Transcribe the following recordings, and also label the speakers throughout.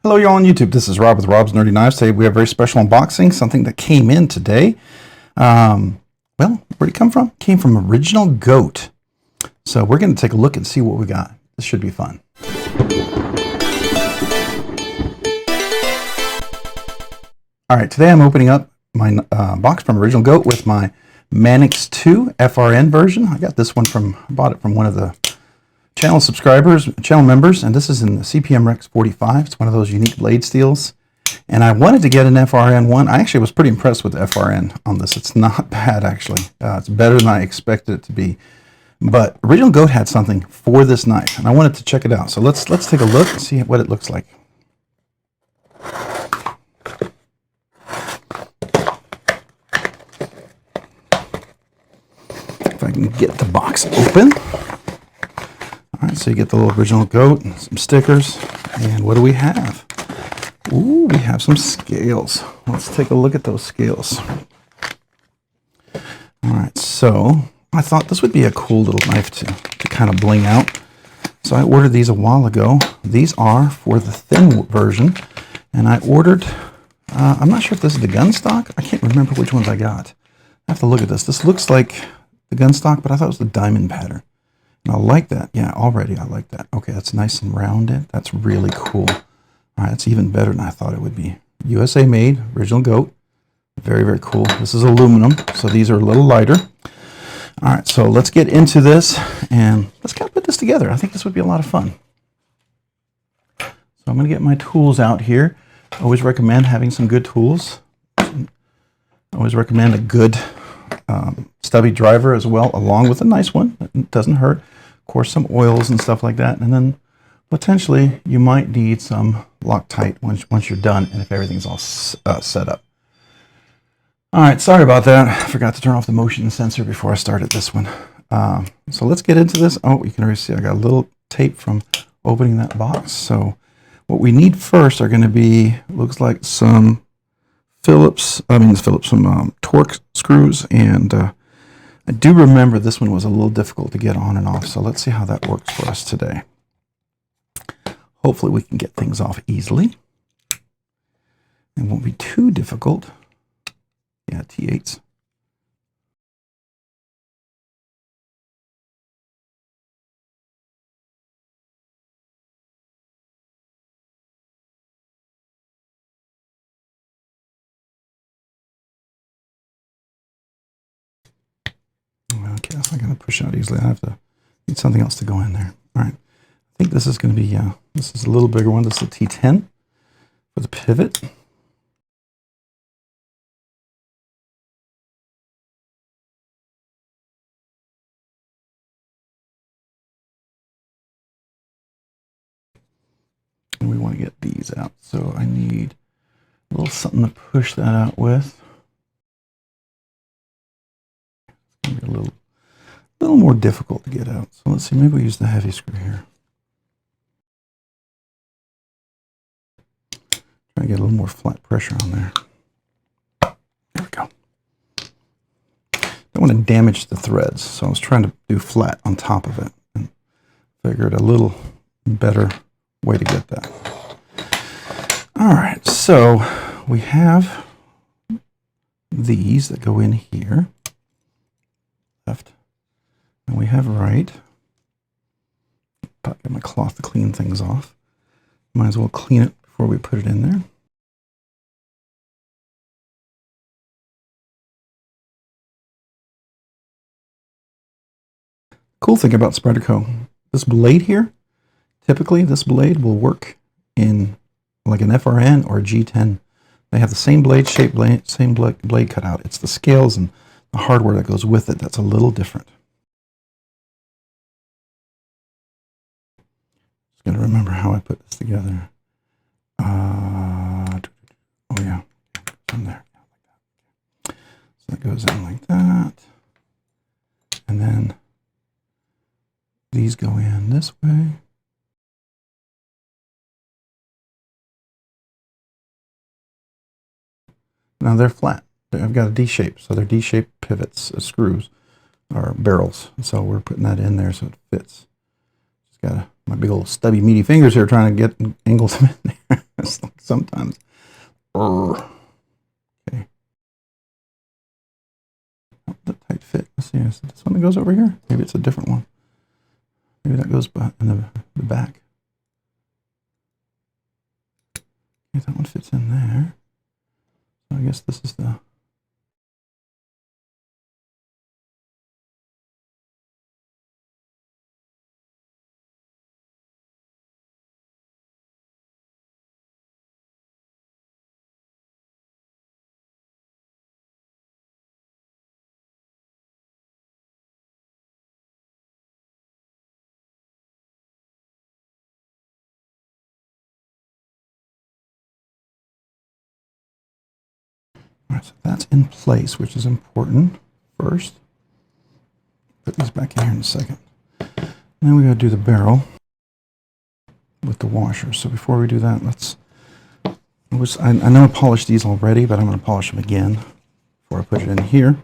Speaker 1: Hello, y'all on YouTube. This is Rob with Rob's Nerdy Knives. Today we have a very special unboxing, something that came in today. Well, where'd it come from? It came from Original Goat. So we're going to take a look and see what we got. This should be fun. All right, today I'm opening up my box from Original Goat with my Manix 2 FRN version. I got this one bought it from one of the channel members, and this is in the CPM REX45. It's one of those unique blade steels. And I wanted to get an FRN one. I actually was pretty impressed with the FRN on this. It's not bad, actually. It's better than I expected it to be. But Original Goat had something for this knife, and I wanted to check it out. So let's take a look and see what it looks like. If I can get the box open. All right, so you get the little Original Goat and some stickers. And what do we have? Ooh, we have some scales. Let's take a look at those scales. All right, so I thought this would be a cool little knife to kind of bling out. So I ordered these a while ago. These are for the thin version. And I ordered, I'm not sure if this is the gun stock. I can't remember which ones I got. I have to look at this. This looks like the gun stock, but I thought it was the diamond pattern. And I like that. Yeah, already I like that. Okay, that's nice and rounded. That's really cool. All right, that's even better than I thought it would be. USA made, Original Goat. Very, very cool. This is aluminum, so these are a little lighter. All right, so let's get into this, and let's kind of put this together. I think this would be a lot of fun. So I'm going to get my tools out here. I always recommend having some good tools. I always recommend a good stubby driver as well, along with a nice one. It doesn't hurt. Of course, some oils and stuff like that. And then potentially you might need some Loctite once you're done and if everything's all set up. All right, sorry about that. I forgot to turn off the motion sensor before I started this one. So let's get into this. Oh, you can already see I got a little tape from opening that box. So what we need first are going to be, looks like some some Torx screws, and I do remember this one was a little difficult to get on and off, so let's see how that works for us today. Hopefully we can get things off easily. It won't be too difficult. Yeah, T8s. Okay, that's not going to push out easily. I need something else to go in there. All right. I think this is going to be, this is a little bigger one. This is a T10 with a pivot. And we want to get these out. So I need a little something to push that out with. It's going to be a little more difficult to get out. So let's see, maybe we use the heavy screw here. Try to get a little more flat pressure on there. There we go. Don't want to damage the threads, so I was trying to do flat on top of it and figured a little better way to get that. All right, so we have these that go in here, left, and we have right. Get my cloth to clean things off. Might as well clean it before we put it in there. Cool thing about Spyderco, this blade here, typically this blade will work in like an FRN or a G10. They have the same blade shape, same blade cutout. It's the scales and the hardware that goes with it that's a little different. Just got to remember how I put this together. Oh yeah, in there. So that goes in like that, and then these go in this way. Now they're flat. I've got a D shape, so they're D-shaped pivots, screws, or barrels. So we're putting that in there so it fits. Just gotta my big old stubby meaty fingers here trying to get angles in there. It's like sometimes. Okay. Oh, the tight fit. Let's see. Is it this one that goes over here? Maybe it's a different one. Maybe that goes in the back. Okay, that one fits in there. So I guess this is the... All right, so that's in place, which is important first. Put these back in here in a second. Then we got to do the barrel with the washer. So before we do that, I know I polished these already, but I'm going to polish them again before I put it in here.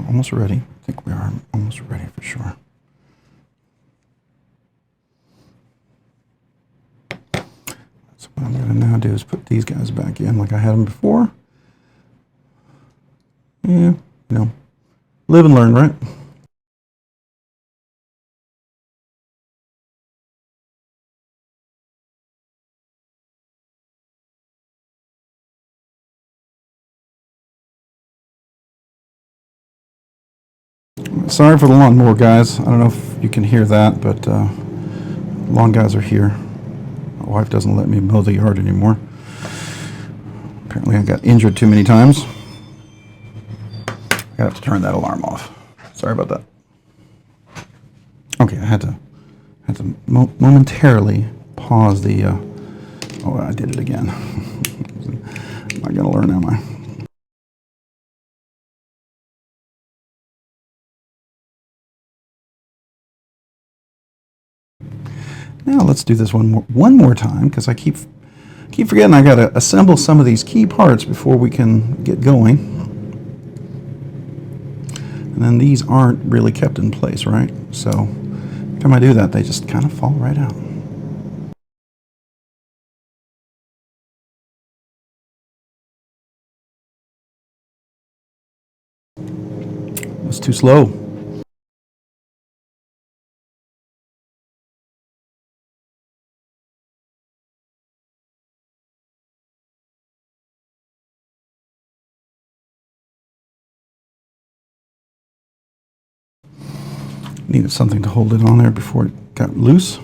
Speaker 1: Almost ready. I think we are almost ready for sure. So what I'm going to now do is put these guys back in like I had them before. Yeah, live and learn, right? Sorry for the lawnmower, guys. I don't know if you can hear that, but lawn guys are here. My wife doesn't let me mow the yard anymore. Apparently I got injured too many times. I have to turn that alarm off. Sorry about that. Okay, I had to momentarily pause the... oh, I did it again. I'm not going to learn, am I? Now let's do this one more time, because I keep forgetting I got to assemble some of these key parts before we can get going. And then these aren't really kept in place, right? So every time I do that, they just kind of fall right out. It's too slow. Needed something to hold it on there before it got loose.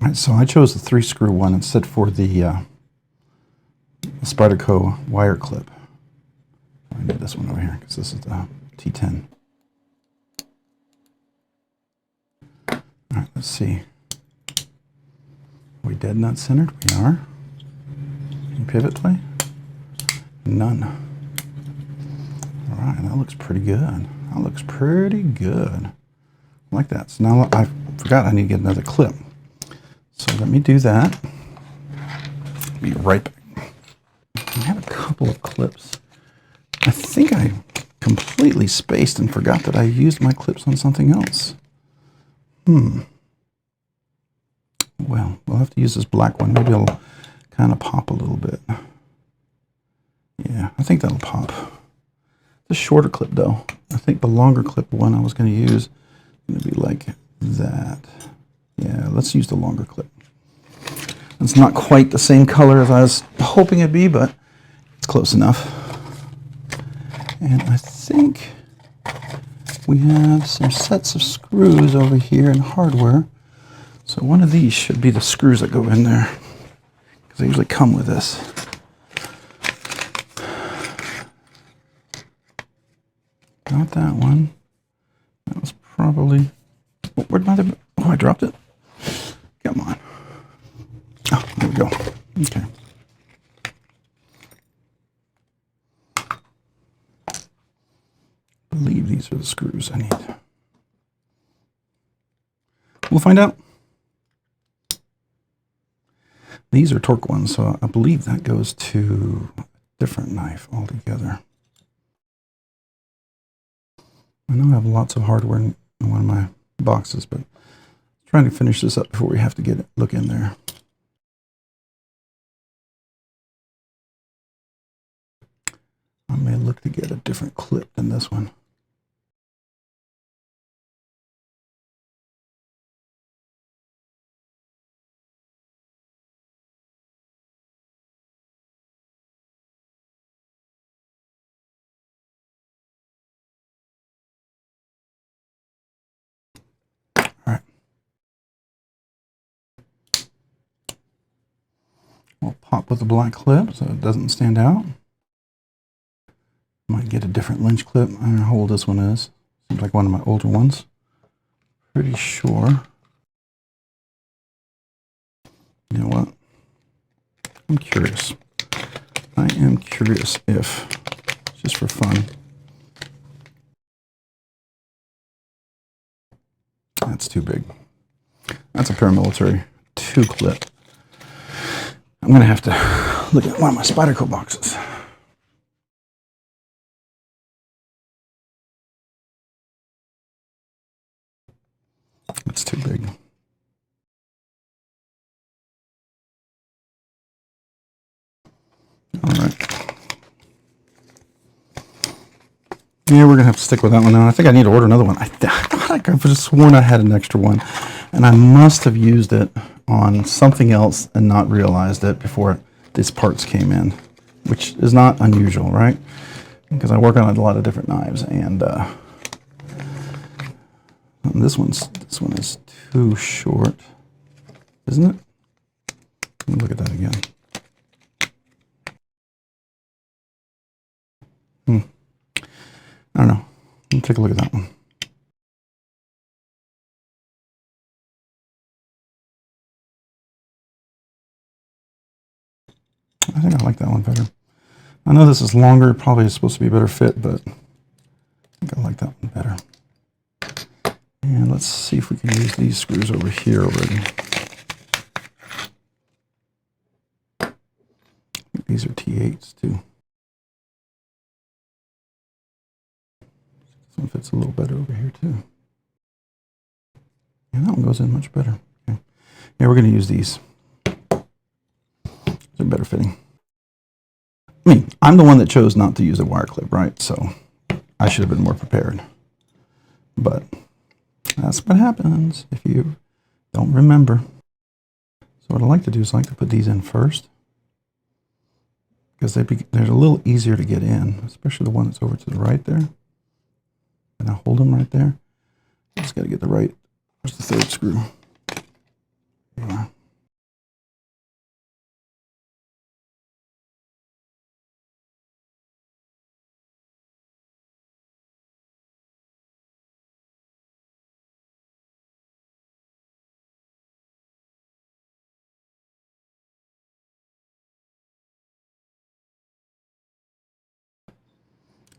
Speaker 1: All right, so I chose the 3-screw one instead for the Spyderco wire clip. I need this one over here because this is the T10. All right, let's see. Are we dead nut centered? We are. Any pivot play? None. All right, that looks pretty good. That looks pretty good. I like that. So now I forgot I need to get another clip. So let me do that. I'll be right back. I have a couple of clips. I think I completely spaced and forgot that I used my clips on something else. Well, we'll have to use this black one. Maybe I'll kind of pop a little bit. Yeah, I think that'll pop. The shorter clip though. I think the longer clip one I was going to use is going to be like that. Yeah, let's use the longer clip. It's not quite the same color as I was hoping it'd be, but it's close enough. And I think we have some sets of screws over here in hardware. So one of these should be the screws that go in there, because they usually come with this. Not that one. That was probably... Oh, where'd my other... Oh, I dropped it. Come on. Oh, there we go. Okay. I believe these are the screws I need. We'll find out. These are torque ones, so I believe that goes to a different knife altogether. I know I have lots of hardware in one of my boxes, but I'm trying to finish this up before we have to look in there. I may look to get a different clip than this one. We'll pop with the black clip so it doesn't stand out. Might get a different lynch clip. I don't know how old this one is. Seems like one of my older ones. Pretty sure. You know what? I'm curious. I am curious if, just for fun. That's too big. That's a paramilitary 2 clip. I'm going to have to look at one of my Spyderco boxes. That's too big. All right. Yeah, we're going to have to stick with that one now. I think I need to order another one. I thought I've just sworn I had an extra one, and I must have used it on something else and not realized it before these parts came in, which is not unusual, right? Because I work on a lot of different knives, and this one is too short, isn't it? Let me look at that again. I don't know. Let me take a look at that one. I think I like that one better. I know this is longer, probably is supposed to be a better fit, but I think I like that one better. And let's see if we can use these screws over here already. I think these are T8s too. This one fits a little better over here too. And that one goes in much better. Okay. Yeah, we're going to use these. They're better fitting. I mean, I'm the one that chose not to use a wire clip, right? So I should have been more prepared. But that's what happens if you don't remember. So what I like to do is I like to put these in first, because they're a little easier to get in, especially the one that's over to the right there. And I hold them right there. Just got to get the right. Where's the third screw? Yeah.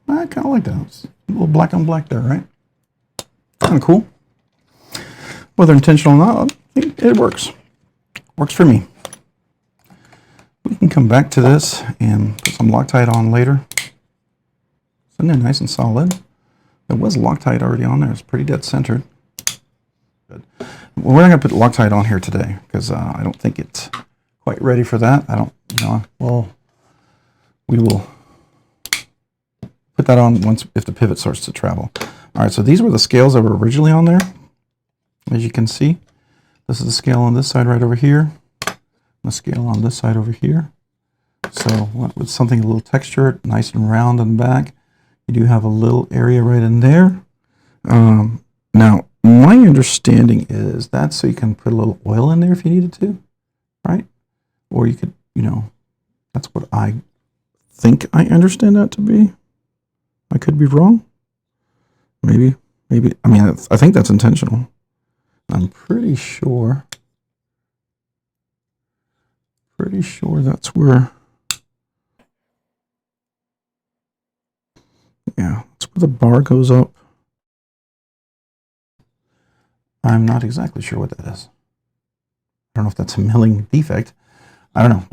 Speaker 1: I kind of like that. It's a little black on black there, right? Kind of cool. Whether intentional or not, I think it works. Works for me. We can come back to this and put some Loctite on later. Isn't it nice and solid? There was Loctite already on there. It's pretty dead centered. Good. Well, we're not going to put Loctite on here today because I don't think it's quite ready for that. I don't, well, we will put that on once if the pivot starts to travel. All right, so these were the scales that were originally on there. As you can see, this is the scale on this side right over here, and the scale on this side over here. So with something a little textured, nice and round on the back, you do have a little area right in there. Now, my understanding is that's so you can put a little oil in there if you needed to, right? Or you could, that's what I think I understand that to be. I could be wrong. Maybe. I mean, I think that's intentional. I'm pretty sure that's where, yeah, that's where the bar goes up. I'm not exactly sure what that is. I don't know if that's a milling defect. I don't know.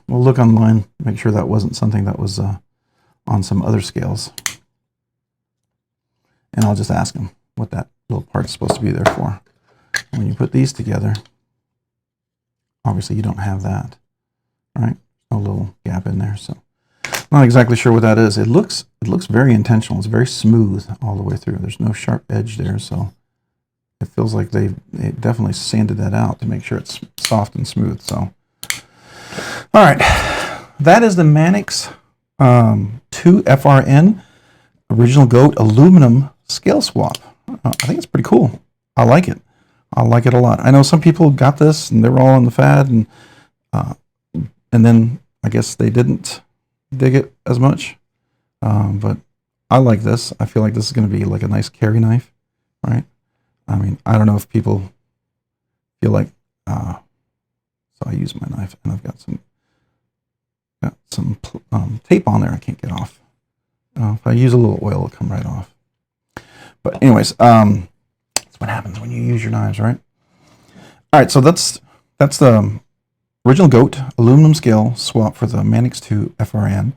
Speaker 1: We'll look online, make sure that wasn't something that was on some other scales. And I'll just ask them what that little part is supposed to be there for. When you put these together, obviously you don't have that, right? No little gap in there, so not exactly sure what that is. It looks very intentional. It's very smooth all the way through. There's no sharp edge there, so it feels like they definitely sanded that out to make sure it's soft and smooth. So, all right, that is the Manix 2 FRN original Goat aluminum scale swap. I think it's pretty cool. I like it. I like it a lot. I know some people got this and they were all on the fad, and then I guess they didn't dig it as much. But I like this. I feel like this is going to be like a nice carry knife, right? I mean, I don't know if people feel like, so I use my knife and I've got some tape on there I can't get off. If I use a little oil, it'll come right off. But anyways, that's what happens when you use your knives, right? All right, so that's the original Goat aluminum scale swap for the Manix 2 FRN.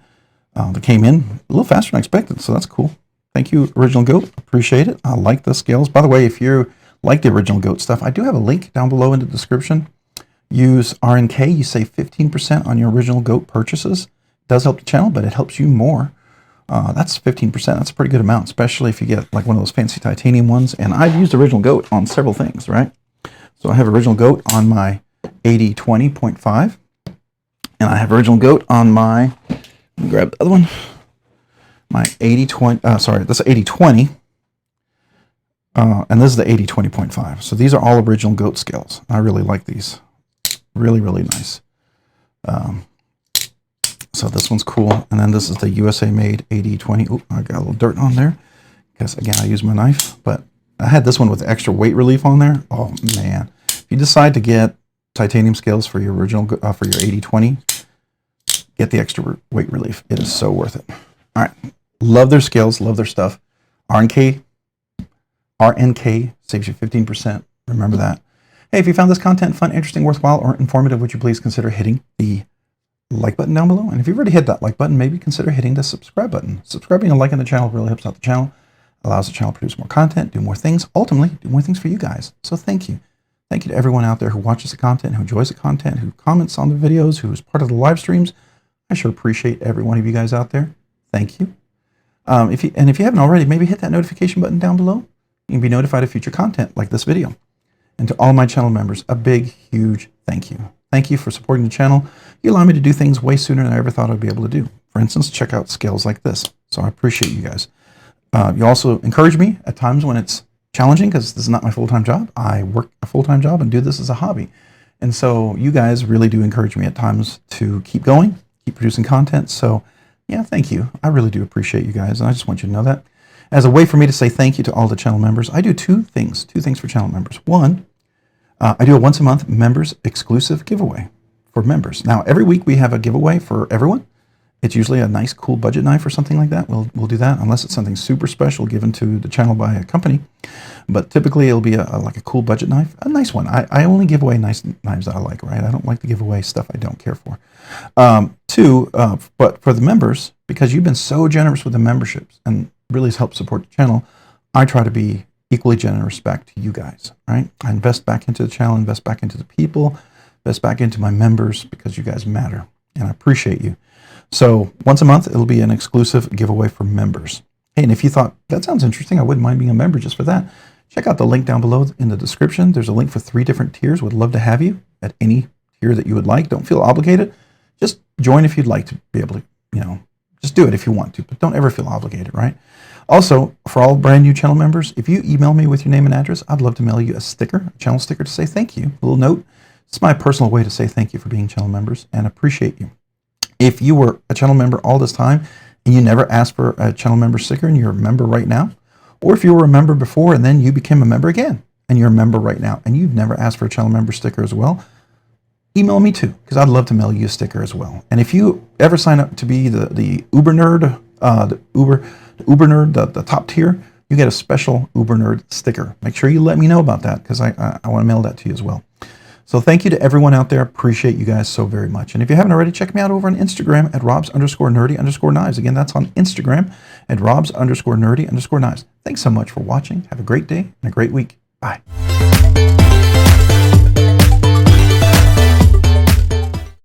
Speaker 1: That came in a little faster than I expected, so that's cool. Thank you, Original Goat. Appreciate it. I like the scales. By the way, if you like the Original Goat stuff, I do have a link down below in the description. Use RNK. You save 15% on your Original Goat purchases. It does help the channel, but it helps you more. That's 15%. That's a pretty good amount, especially if you get like one of those fancy titanium ones. And I've used Original Goat on several things, right? So I have Original Goat on my 80-20.5, and I have Original Goat on my, let me grab the other one, my 80-20, sorry, that's 80-20, and this is the 80-20.5. So these are all Original Goat scales. I really like these. Really, really nice. So this one's cool. And then this is the USA made 80-20. Oh, I got a little dirt on there because, again, I use my knife. But I had this one with extra weight relief on there. Oh, man. If you decide to get titanium scales for your original, for your 80-20, get the extra weight relief. It is so worth it. All right. Love their scales. Love their stuff. RNK saves you 15%. Remember that. Hey, if you found this content fun, interesting, worthwhile, or informative, would you please consider hitting the like button down below? And if you've already hit that like button, maybe consider hitting the subscribe button. Subscribing and liking the channel really helps out the channel, allows the channel to produce more content, do more things, ultimately do more things for you guys. So thank you. Thank you to everyone out there who watches the content, who enjoys the content, who comments on the videos, who is part of the live streams. I sure appreciate every one of you guys out there. Thank you. If you haven't already, maybe hit that notification button down below. You can be notified of future content like this video. And to all my channel members, a big, huge thank you. Thank you for supporting the channel. You allow me to do things way sooner than I ever thought I'd be able to do. For instance, check out scales like this. So I appreciate you guys. You also encourage me at times when it's challenging, because this is not my full-time job. I work a full-time job and do this as a hobby. And so you guys really do encourage me at times to keep going, keep producing content. So yeah, thank you. I really do appreciate you guys. And I just want you to know that. As a way for me to say thank you to all the channel members, I do two things for channel members. One, I do a once a month members exclusive giveaway for members. Now, every week we have a giveaway for everyone. It's usually a nice, cool budget knife or something like that. We'll do that unless it's something super special given to the channel by a company. But typically it'll be like a cool budget knife, a nice one. I only give away nice knives that I like, right? I don't like to give away stuff I don't care for. Two, but for the members, because you've been so generous with the memberships and really has helped support the channel, I try to be equally generous back to you guys, right? I invest back into the channel, invest back into the people, invest back into my members because you guys matter, and I appreciate you. So once a month, it'll be an exclusive giveaway for members. Hey, and if you thought, that sounds interesting, I wouldn't mind being a member just for that, check out the link down below in the description. There's a link for 3 different tiers. Would love to have you at any tier that you would like. Don't feel obligated. Just join if you'd like to be able to, just do it if you want to, but don't ever feel obligated, right? Also, for all brand new channel members, if you email me with your name and address, I'd love to mail you a sticker, a channel sticker to say thank you, a little note. It's my personal way to say thank you for being channel members and appreciate you. If you were a channel member all this time and you never asked for a channel member sticker and you're a member right now, or if you were a member before and then you became a member again and you're a member right now and you've never asked for a channel member sticker as well, email me too, because I'd love to mail you a sticker as well. And if you ever sign up to be the Uber Nerd, the top tier, you get a special Uber Nerd sticker. Make sure you let me know about that, because I want to mail that to you as well. So thank you to everyone out there. Appreciate you guys so very much. And if you haven't already, check me out over on Instagram at robs_nerdy_knives. Again, that's on Instagram at robs_nerdy_knives. Thanks so much for watching. Have a great day and a great week. Bye.